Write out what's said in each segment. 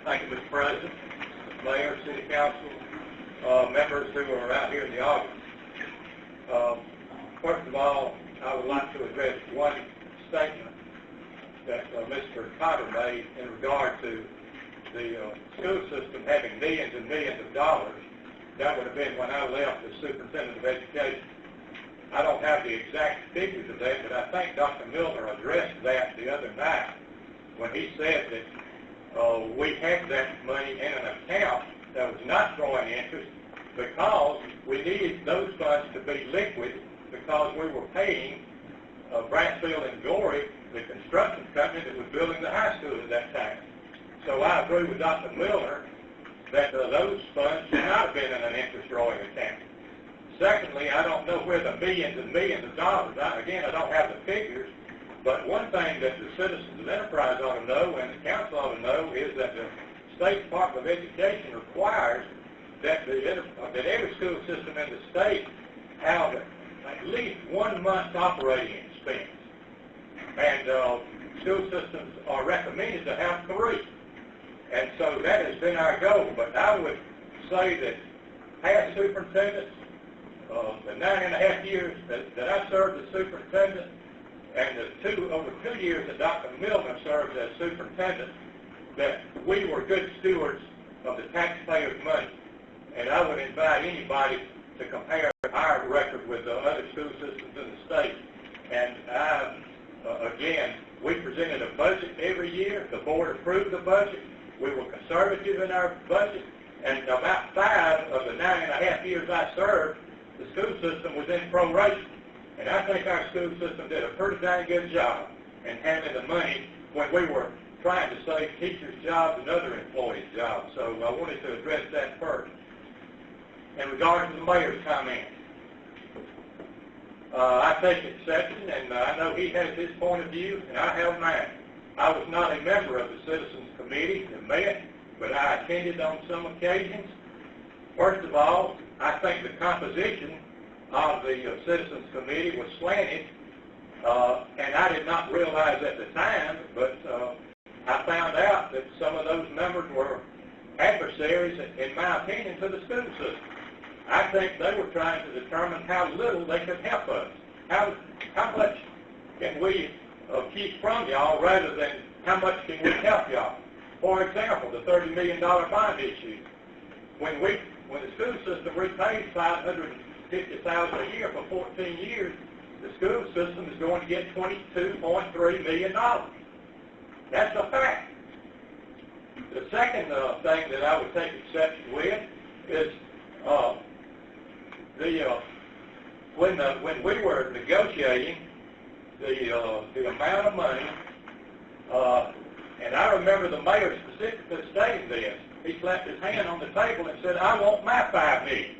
Thank you, Mr. President, Mayor, City Council, members who are out here in the audience. First of all, I would like to address one statement that Mr. Cotter made in regard to the school system having millions and millions of dollars. That would have been when I left as Superintendent of Education. I don't have the exact figures of that, but I think Dr. Milner addressed that the other night when he said that we had that money in an account that was not drawing interest because we needed those funds to be liquid because we were paying Brassfield and Gorey, the construction company that was building the high school at that time. So I agree with Dr. Milner that those funds should not have been in an interest drawing account. Secondly, I don't know where the millions and millions of dollars, again, I don't have the figures, but one thing that the citizens of enterprise ought to know and the council ought to know is that the State Department of Education requires that every school system in the state have at least 1 month's operating expense. And school systems are recommended to have 3. And so that has been our goal. But I would say that past superintendents, the 9.5 years that I served as superintendent, and the over 2 years that Dr. Milner served as superintendent, that we were good stewards of the taxpayers' money. And I would invite anybody to compare our record with the other school systems in the state. And again, we presented a budget every year. The board approved the budget. We were conservative in our budget. And about 5 of the 9.5 years I served, the school system was in proration. And I think our school system did a pretty darn good job in handling the money when we were trying to save teachers' jobs and other employees' jobs. So I wanted to address that first. In regard to the mayor's comment, I take exception, and I know he has his point of view, and I have mine. I was not a member of the Citizens Committee that met, but I attended on some occasions. First of all, I think the composition of the Citizens Committee was slanted, and I did not realize at the time, but I found out that some of those members were adversaries, in my opinion, to the school system. I think they were trying to determine how little they could help us. How much can we keep from y'all rather than how much can we help y'all? For example, the $30 million bond issue. When the school system repays $550,000 a year for 14 years, the school system is going to get $22.3 million. That's a fact. The second thing that I would take exception with is when we were negotiating the amount of money, and I remember the mayor specifically stating this. He slapped his hand on the table and said, "I want my $5 million."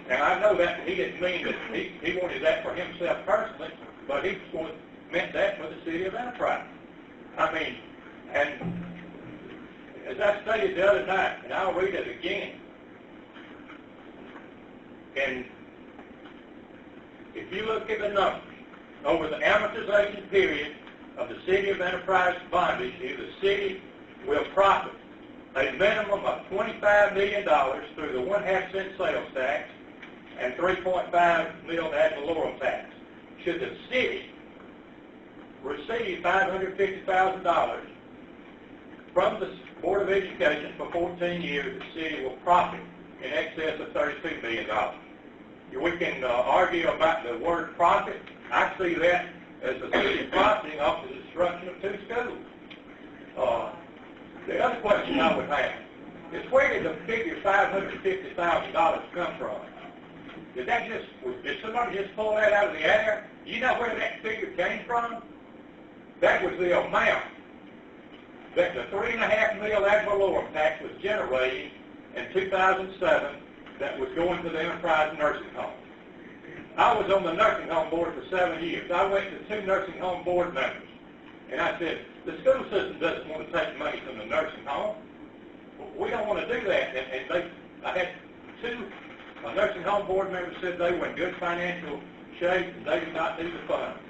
And I know that he didn't mean that he wanted that for himself personally, but he meant that for the city of Enterprise. I mean, and as I stated the other night, and I'll read it again, and if you look at the numbers, over the amortization period of the City of Enterprise bond issue, the city will profit a minimum of $25 million through the 1/2 cent sales tax and $3.5 million ad valorem tax. Should the city receive $550,000 from the Board of Education for 14 years, the city will profit in excess of $32 million. We can argue about the word profit. I see that as the city profiting off the destruction of 2 schools. The other question I would have is, where did the figure $550,000 come from? Did somebody just pull that out of the air? Do you know where that figure came from? That was the amount that the $3.5 million ad valorem tax was generating in 2007 that was going to the Enterprise nursing home. I was on the nursing home board for 7 years. I went to 2 nursing home board members, and I said, the school system doesn't want to take money from the nursing home. We don't want to do that. And I had 2 nursing home board members said they were in good financial shape and they did not need the funds.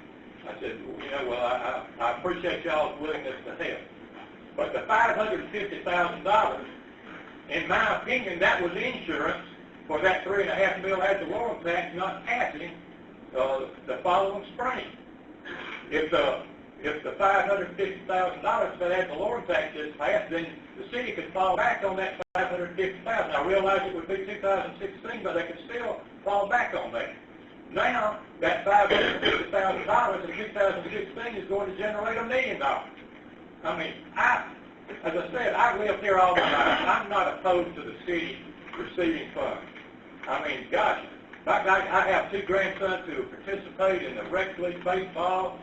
I said, well, I appreciate y'all's willingness to help. But the $550,000, in my opinion, that was insurance for that $3.5 million as the Lawrence Act not passing the following spring. If the $550,000 for that the Lawrence Act just passed, then the city could fall back on that $550,000. I realize it would be 2016, but they could still fall back on that. Now, that $550,000 in 2016 is going to generate $1 million. I mean, as I said, I've lived here all my life. I'm not opposed to the city receiving funds. I mean, gosh, I have 2 grandsons who participate in the rec league baseball,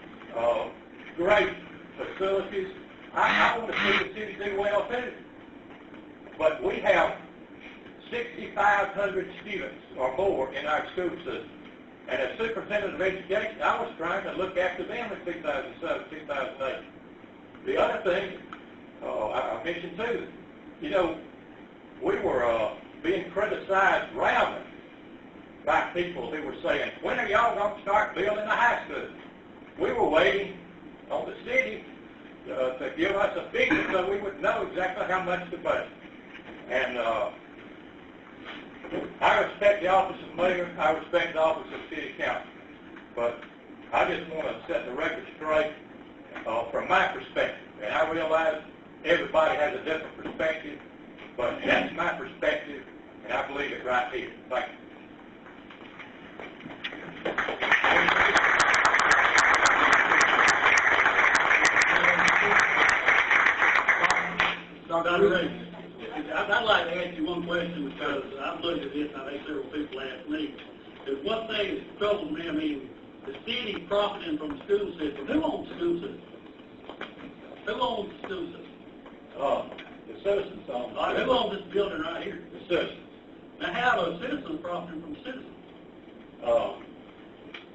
great facilities. I want to see the city do well too. But we have 6,500 students or more in our school system. And as superintendent of education, I was trying to look after them in 2007, 2008. The other thing I mentioned too, you know, we were being criticized roundly by people who were saying, when are y'all going to start building a high school? We were waiting on the city to give us a figure so we would know exactly how much to budget. And I respect the office of mayor, I respect the office of city council, but I just want to set the record straight from my perspective. And I realize everybody has a different perspective, but that's my perspective, and I believe it right here. Thank you. Dr. Ray, I'd like to ask you one question because I've looked at this, and I think several people asked me. There's one thing that troubles me. I mean, the city profiting from the school system. Who owns the school system? Who owns the school system? The citizens own it. Who owns this building right here? The citizens. Now, how are citizens profiting from the citizens?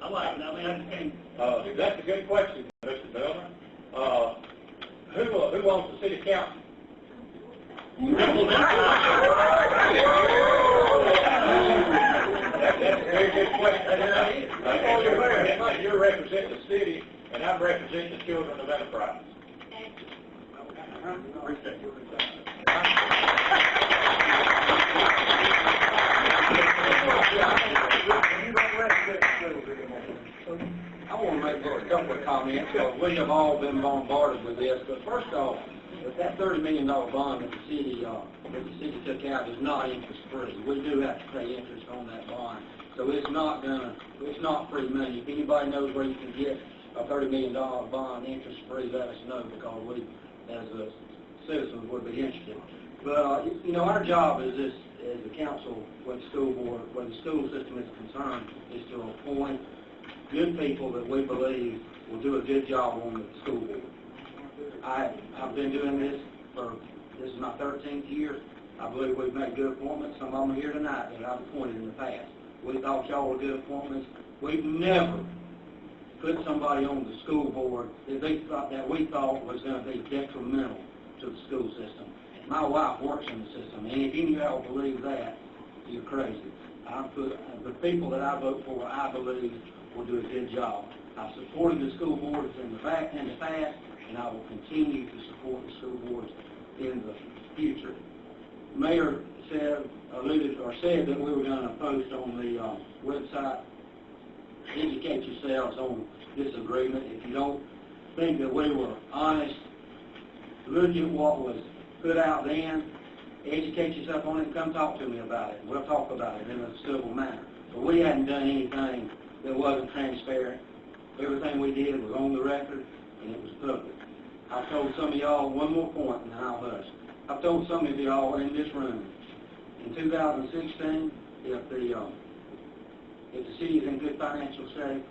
I like it. I mean, I just can't. That's a good question, Mr. Miller. Who owns the city council? That's a very good question. You represent the city, and I'm representing the children of enterprise. I want to make a couple of comments. We have all been bombarded with this, but first off, that $30 million bond that the city took out is not interest-free. We do have to pay interest on that bond, so it's not free money. If anybody knows where you can get a $30 million bond interest-free, let us know, because we, as citizens, would be interested. But you know, our job as the council, with the school board, where the school system is concerned, is to appoint good people that we believe will do a good job on the school board. I've been doing this is my 13th year. I believe we've made good appointments. Some of them are here tonight that I've appointed in the past. We thought y'all were good appointments. We've never put somebody on the school board that we thought was going to be detrimental to the school system. My wife works in the system, and if any of y'all believe that, you're crazy. The people that I vote for, I believe, will do a good job. I've supported the school boards in the past, and I will continue to support the school boards in the future. The mayor said that we were going to post on the website, educate yourselves on this agreement. If you don't think that we were honest, look at what was put out then, educate yourself on it, and come talk to me about it. We'll talk about it in a civil manner. But we hadn't done anything that wasn't transparent. Everything we did was on the record, and it was public. I told some of y'all one more point, and I'll hush. I've told some of y'all in this room, in 2016, if the city is in good financial shape,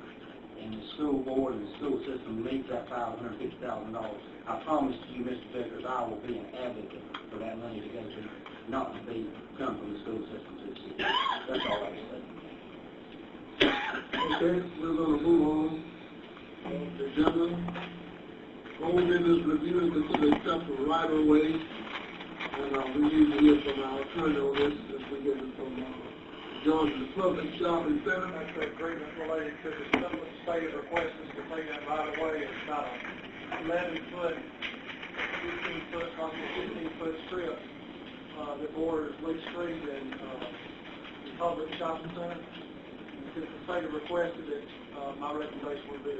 and the school board and the school system meets that $550,000, I promise you, Mr. Vickers, I will be an advocate for that money to go to, not to come from the school system to the city. That's all I can say. Okay, we're going to move on. The gentleman, old business review and consider acceptance right away. And we usually hear from our attorney on this if we get it from Georgia Public Shopping Center. That's the agreement related to the Sutherland State request us to take that right away. It's about a 11-foot, 15-foot strip that borders Lee Street and the public shopping center. Since the state has requested it, my recommendation would be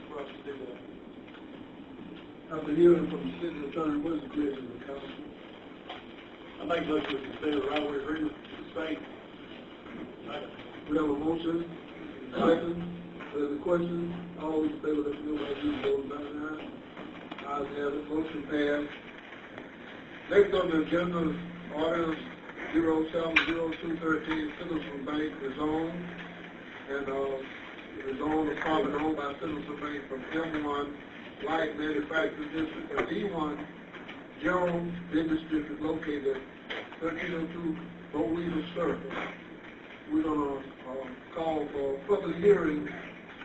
for us to do that. After hearing from the city attorney, what is the pleasure of the council? I make a motion to consider the right-of-way agreement with the state. We have a motion, second, there's a question, all those in favor, let me know by using voting button now. Ayes have it, motion passed. Next on the agenda is ordinance 070213, Citizen Bank is on, and is on the property owned by Citizen Bank from M1 Light Manufacturing District and D1 General Business District located at 1302 Bowleaver Circle. We're going to call for public hearing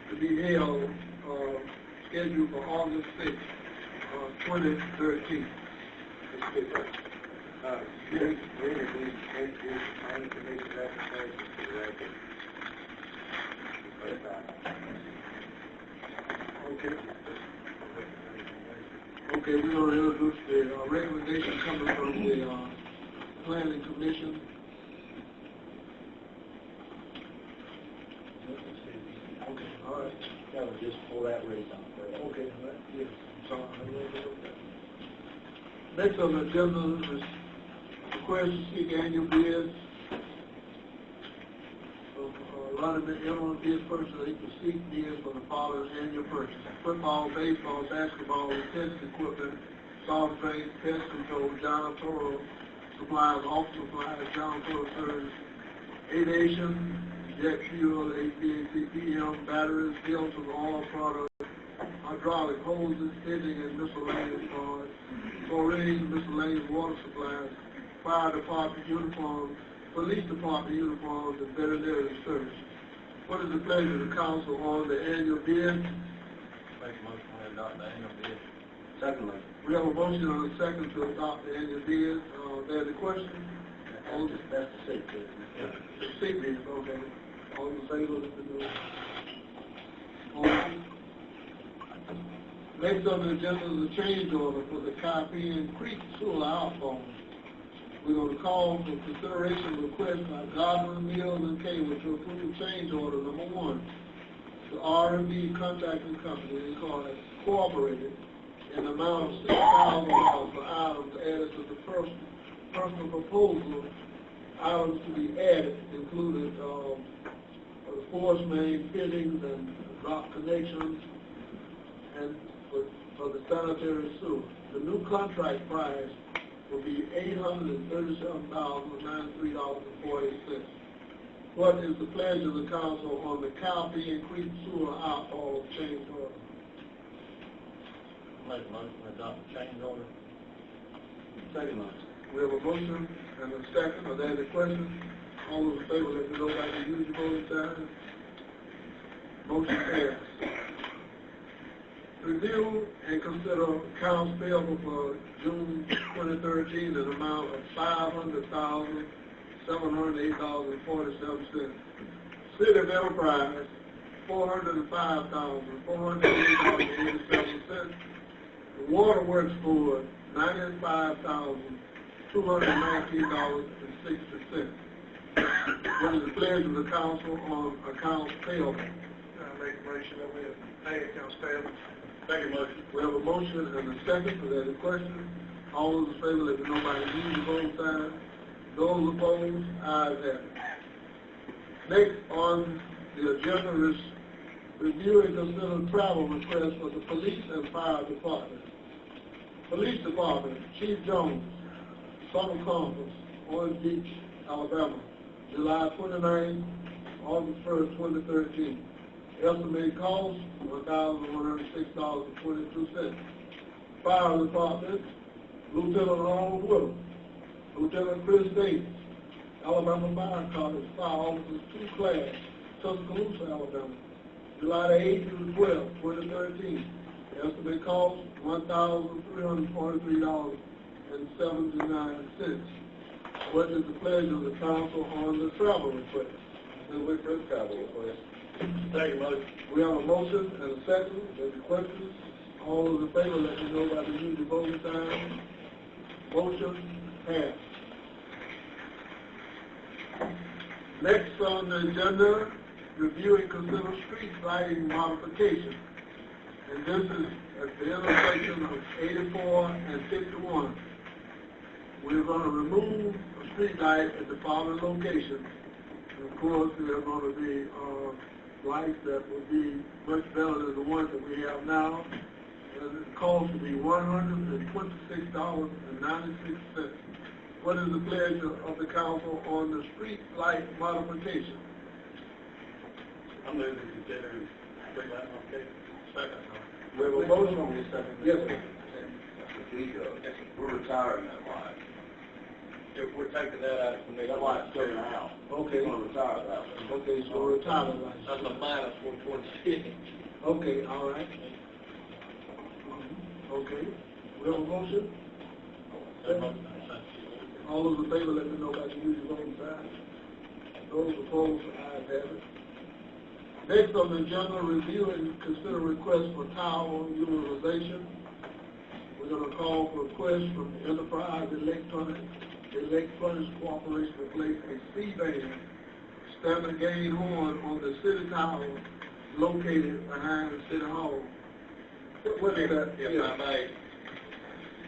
to be held, scheduled for August 6, 2013. Okay, we're going to introduce the recommendation coming from the Planning Commission. Okay, all right. That was just for that reason. Okay, yes, sorry. Next on the agenda is request to seek annual bids of running the interim bid purchase. They can seek bids for the following annual purchase: football, baseball, basketball, tennis equipment, soft drinks, pest control, janitorial supplies, office supplies, janitorial service, aviation, jet fuel, HVAC, PM, batteries, filters, oil products, hydraulic hoses, fitting and miscellaneous parts, chlorine, miscellaneous water supplies, fire department uniforms, police department uniforms, and veterinary service. What is the pleasure of the council on the annual bid? Make a motion to adopt the annual bid. Second motion. We have a motion and a second to adopt the annual bid. There's a question? That's the state bid. The state bid, okay. All in favor, let me know. Next on the agenda is a change order for the Caribbean Creek Sewer outfall. We're going to call for consideration request by Godwin, Mills, and Cable to approve change order number 1 to R&B Contracting Company, Incorporated, in the amount of $6,000 per item added to the personal proposal. Items to be added included the force main fittings and drop connections, and for the sanitary sewer. The new contract price will be $837,093.48. What is the pleasure of the council on the Caribbean Creek Sewer outfall change order? Make a motion to adopt the change order. Second motion. We have a motion and a second. Are there any questions? All those in favor, let me know by the usual voting sign. Motion passed. Review and consider accounts payable for June 2013 in an amount of $500,708.47. City of Enterprise, $405,408.87. The Waterworks Board, $95,219.60. What is the pleasure of the council on accounts payable? I make a motion that we pay accounts payable. Second motion. We have a motion and a second. Is there any question? All those in favor, let me know by the usual voting sign. Those opposed, ayes have it. Next on the agenda is review and consider travel requests for the police and fire department. Police Department, Chief Jones, Summer Conference, Orange Beach, Alabama, July 29, August 1st, 2013. Estimated cost, $1,106.22. Fire Department, Lieutenant Arnold Wood, Lieutenant Chris Davis, Alabama Fire College, Fire Officers 2 Class, Tuscaloosa, Alabama, July 8 through 12, 2013. Estimated cost, $1,343.79. What is the pleasure of the council on the travel request? Move with the travel request. Second motion. We have a motion and a second. Any questions? All those in favor, let me know by the usual voting sign. Motion Passed. Next on the agenda, review and consider street lighting modification. And this is at the intersection of 84 and 51. We're going to remove a street light at the following locations. And of course, there are going to be lights that will be much better than the ones that we have now. And the cost will be $126.96. What is the pleasure of the council on the street light modification? I'm moving to consider street light modification. Second. We have a motion on this second. Yes, sir. We're retiring that light. If we're taking that out, we need That light's still out. Okay. We're gonna retire that one. Okay, so retirement lights. that's a minus 126. Okay, all right. Okay, we have a motion? All those in favor, let me know by the usual voting sign. Those opposed, ayes have it. Next on the agenda, review and consider request for tower utilization. We're going to call for a request from Enterprise Electronics Corporation to place a C-band standard gain horn on the city tower located behind the city hall. What is that? If I may,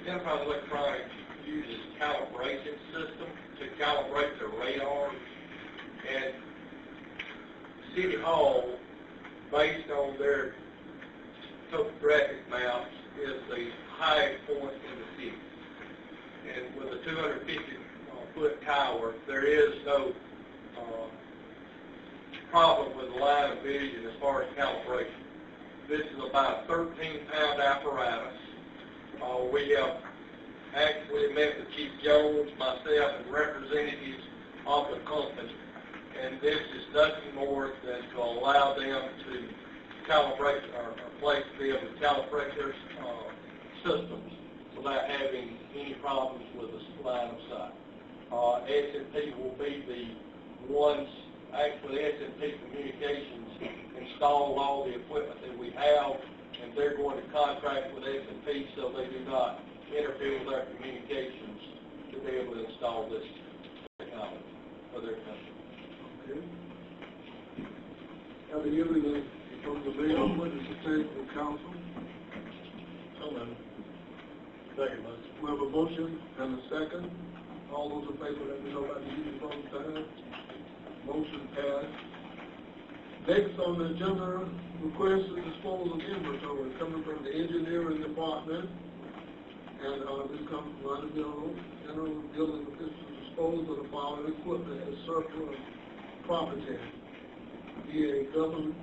Enterprise Electronics uses calibration system to calibrate their radar, and City Hall, based on their topographic maps, is the highest point in the city. And with a 250-foot tower, there is no problem with the line of vision as far as calibration. This is about a 13-pound apparatus. We have actually met with Chief Jones, myself, and representatives of the company, and this is nothing more than to allow them to calibrate, or a place to be able to calibrate their systems without having any problems with the line of sight. S&P will be the ones, actually S&P Communications install all the equipment that we have, and they're going to contract with S&P so they do not interfere with our communications to be able to install this technology for their company. Okay. Have a hearing from the mayor, what is the pleasure of the council? So moved. Second motion. We have a motion and a second. All those in favor, let me know by the usual voting sign. Motion passed. Next on the agenda, request to dispose of inventory coming from the engineering department. And this comes from Run-of-the-Mill General Building Officials dispose of the following equipment as surplus property. Be a government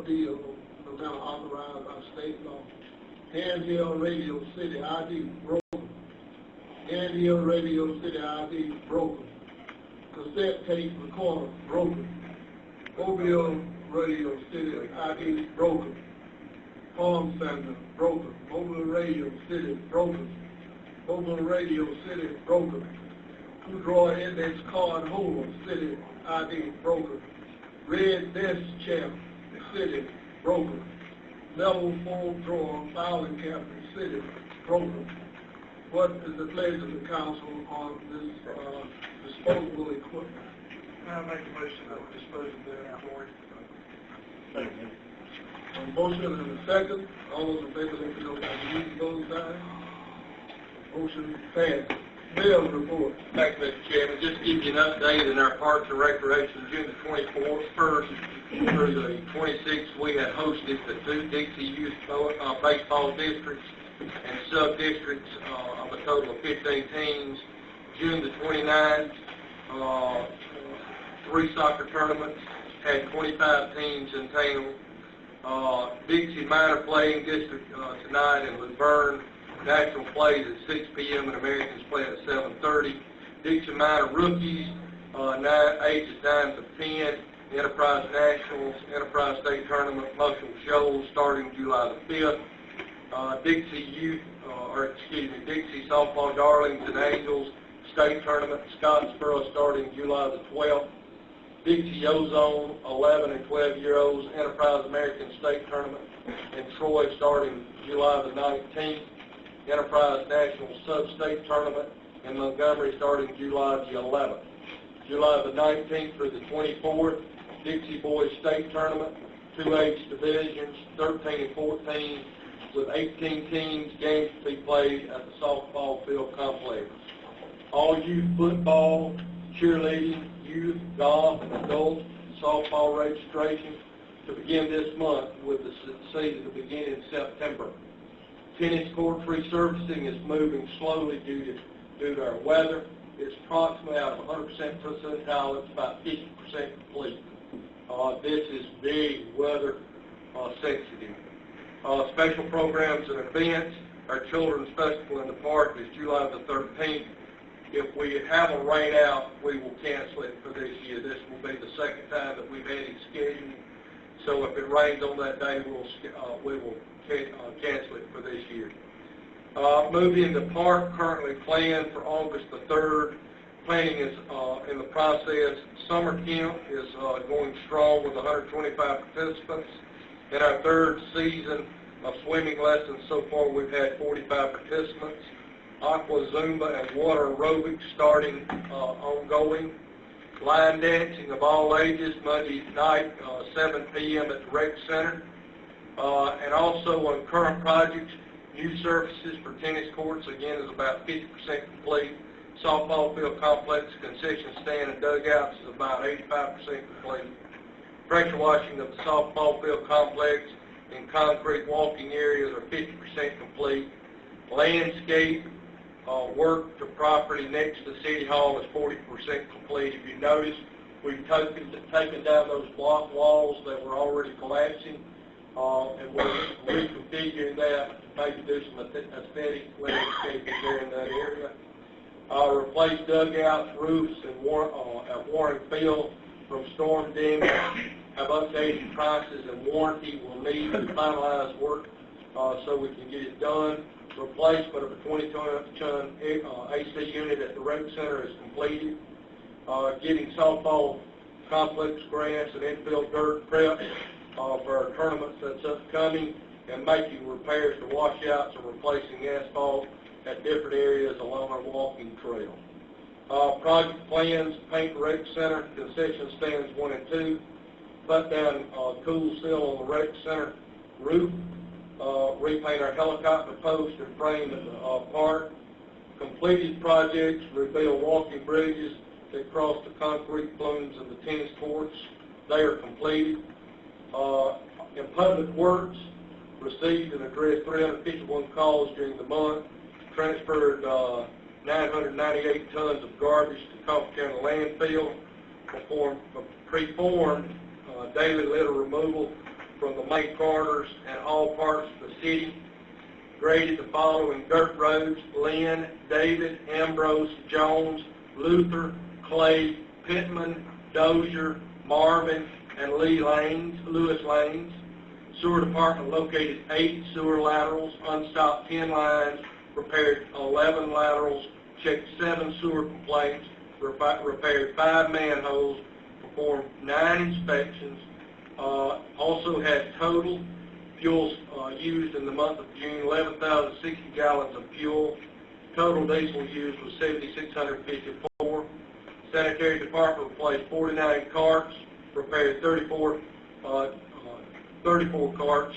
deal, no matter authorized by state law. Handheld radio city ID broken. Handheld radio city ID broken. Cassette tape recorder broken. Mobile radio city ID broken. Palm sander broken. Mobile radio city broken. Mobile radio city broken. Two-drawer index card holder city ID broken. Red desk chair city broken. Level 4 drawer filing cabinet city broken. What is the pleasure of the council on this disposable equipment? I'll make a motion that we dispose of that inventory. Second. A motion and a second. All those in favor, let me know by the usual voting sign. Motion passed. Mayor's report. Thank you, Mr. Chairman. Just to give you an update in our Parks and Recreation, June the 24th, 1st through the 26th, we had hosted the 2 Dixie Youth baseball districts and sub-districts of a total of 15 teams. June the 29th, 3 soccer tournaments, had 25 teams in town. Dixie Minor playing district tonight in Luverne. National plays at 6 p.m. and Americans play at 7:30. Dixie Minor rookies, ages 9 to 10. Enterprise Nationals, Enterprise State Tournament, Motional Shows starting July the 5th. Dixie Dixie Softball Darlington Angels State Tournament, Scottsboro starting July the 12th. Dixie Ozone 11 and 12-year-olds Enterprise American State Tournament in Troy starting July the 19th. Enterprise National Sub-State Tournament in Montgomery starting July the 11th. July the 19th through the 24th, Dixie Boys State Tournament, 2H divisions, 13 and 14, with 18 teams, games to be played at the softball field complex. All youth football, cheerleading, youth, golf, and adult softball registration to begin this month, with the season to begin in September. Tennis court resurfacing is moving slowly due to our weather. It's approximately out of 100% percentile, it's about 50% complete. This is very weather sensitive. Special programs and events. Our Children's Festival in the Park is July the 13th. If we have a rain out, we will cancel it for this year. This will be the second time that we've had it scheduled. So if it rains on that day, we will cancel it for this year. Movie in the Park, currently planned for August the 3rd. Planning is in the process. Summer camp is going strong with 125 participants. In our third season of swimming lessons so far, we've had 45 participants. Aqua Zumba and water aerobics starting ongoing. Line dancing of all ages, Monday night, 7 p.m. at the Rec Center. And also on current projects, new surfaces for tennis courts, again, is about 50% complete. Softball field complex, concession stand, and dugouts is about 85% complete. Pressure washing of the softball field complex and concrete walking areas are 50% complete. Landscape work to property next to City Hall is 40% complete. If you notice, we've taken down those block walls that were already collapsing, and we're reconfiguring that to maybe do some aesthetic landscaping there in that area. Replace dugouts, roofs, and at Warren Field from storm damage. Have updated prices and warranty. Will need to finalize work so we can get it done. Replacement of a 20-ton AC unit at the Rec Center is completed. Getting softball complex grants and infield dirt prep for our tournaments that's upcoming, and making repairs to washouts and replacing asphalt at different areas along our walking trail. Project plans, paint the Rec Center, concession stands 1 and 2, put down cool seal on the Rec Center roof, repaint our helicopter post and frame at the park. Completed projects, rebuild walking bridges that cross the concrete plumes of the tennis courts. They are completed. In public works, received and addressed 351 calls during the month, transferred 998 tons of garbage to Coffee County landfill, performed daily litter removal from the main corridors and all parts of the city, graded the following dirt roads: Lynn, David, Ambrose, Jones, Luther, Clay, Pittman, Dozier, Marvin, and Lewis Lanes. Sewer department located 8 sewer laterals, unstopped 10 lines, repaired 11 laterals, checked 7 sewer complaints, repaired 5 manholes, performed 9 inspections. Also had total fuels used in the month of June, 11,060 gallons of fuel. Total diesel used was 7,654. Sanitary department replaced 49 carts, repaired 34 carts,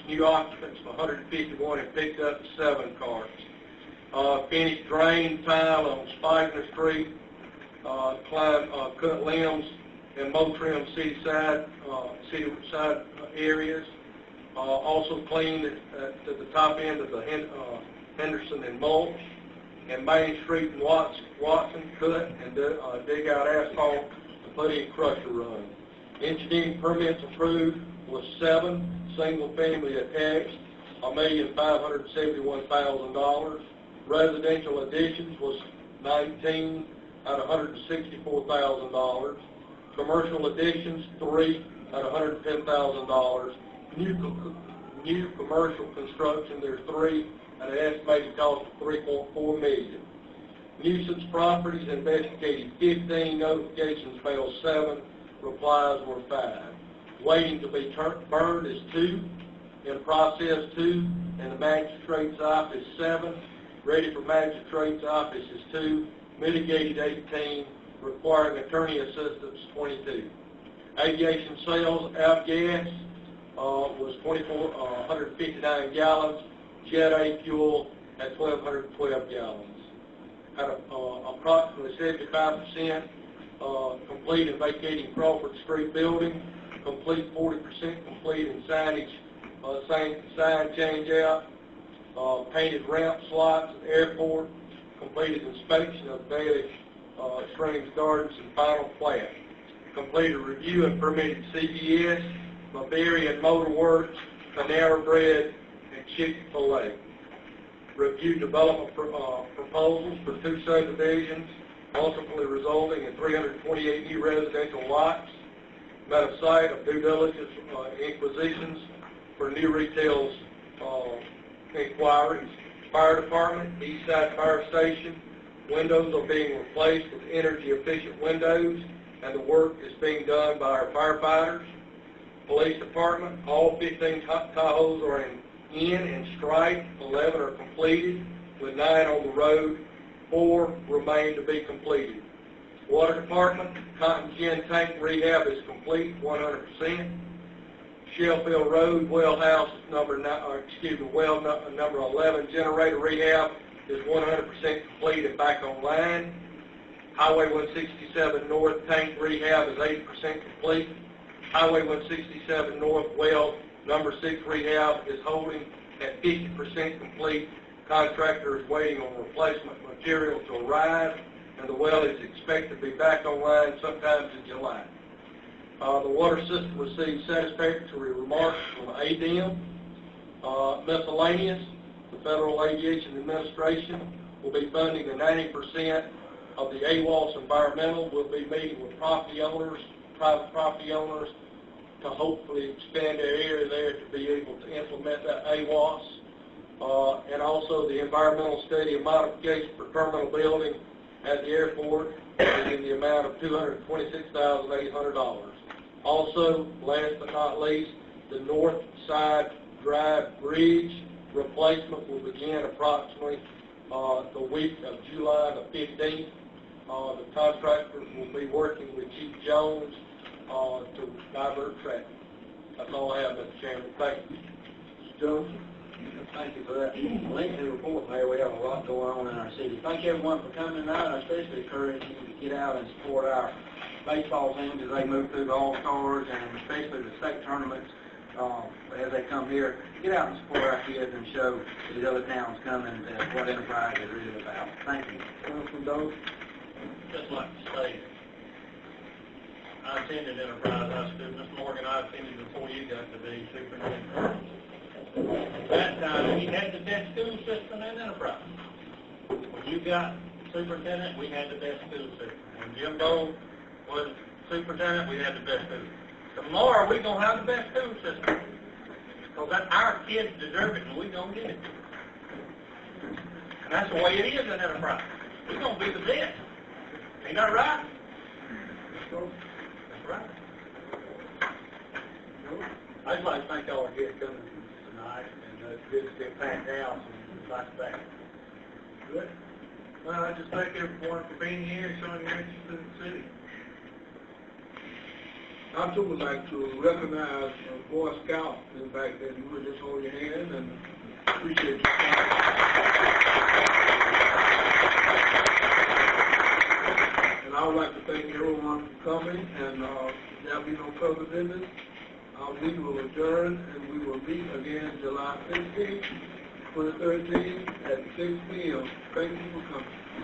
new occupants 151, and picked up 7 carts. Finished drain tile on Spigner Street, cut limbs and mow trim city side areas. Also cleaned at the top end of the Henderson and Mulch, and Main Street and Watson cut and dig out asphalt and put in crusher run. Engineering permits approved was 7, single family attached, $1,571,000. Residential additions was 19 at $164,000. Commercial additions 3 at $110,000. New commercial construction, there's 3 at an estimated cost of $3.4 million. Nuisance properties investigated 15, notifications mailed 7, replies were 5. Waiting to be burned is 2, in process 2, and the magistrate's office 7. Ready for magistrate's office is 2, mitigated 18, requiring attorney assistance 22. Aviation sales, avgas was 2,459 gallons, Jet A fuel at 1,212 gallons. Had approximately 75% complete in vacating Crawford Street building, complete 40% complete in signage, sign change out, painted ramp slots at the airport, completed inspection of Bailey Springs Gardens and final plat. Completed review and permitted CVS, Bavarian Motor Works, Panera Bread, and Chick-fil-A. Reviewed development proposals for 2 subdivisions, ultimately resulting in 328 new residential lots. Met a site of due diligence inquisitions for new retail inquiries. Fire Department, East Side Fire Station, windows are being replaced with energy-efficient windows, and the work is being done by our firefighters. Police Department, all 15 Tahoes are in and striped, 11 are completed, with 9 on the road, 4 remain to be completed. Water Department, Cotton Gin Tank rehab is complete, 100%. Shellfield Road, well house number 11 generator rehab is 100% complete and back online. Highway 167 North tank rehab is 80% complete. Highway 167 North well number 6 rehab is holding at 50% complete. Contractor is waiting on replacement material to arrive, and the well is expected to be back online sometime in July. The water system received satisfactory remarks from ADM. Miscellaneous, the Federal Aviation Administration will be funding the 90% of the AWOS environmental. We'll be meeting with property owners, private property owners, to hopefully expand their area there to be able to implement that AWOS. And also the environmental study and modification for terminal building at the airport is in the amount of $226,800. Also, last but not least, the North Side Drive Bridge replacement will begin approximately the week of July the 15th. The contractors will be working with Chief Jones to divert traffic. That's all I have, Mr. Chairman. Thank you. Mr. Jones? Thank you for that lengthy report, Mayor. We have a lot going on in our city. Thank everyone for coming tonight. I especially encourage you to get out and support our baseball teams as they move through the All-Stars and especially the state tournaments as they come here. Get out and support our kids and show these other towns coming what Enterprise is really about. Thank you. Councilman Doe? Just like to say, I attended Enterprise High School. Mr. Morgan, I attended before you got to be superintendent. At that time, we had the best school system in Enterprise. When you got superintendent, we had the best school system. When Jim Bowe was superintendent, we had the best school system. Tomorrow, we're going to have the best school system. Because our kids deserve it, and we're going to get it. And that's the way it is in Enterprise. We're going to be the best. Ain't that right? That's right. I'd like to thank all our guests coming tonight, and it's good to see a packed house and nice back. Good. Well, I just thank everyone for being here and showing your interest in the city. I too would like to recognize Boy Scouts, in fact, that you would just hold your hand and appreciate your time. And I would like to thank everyone for coming, and there'll be no further business. Our meeting will adjourn, and we will meet again July 15th, 2013 at 6 p.m. Thank you for coming.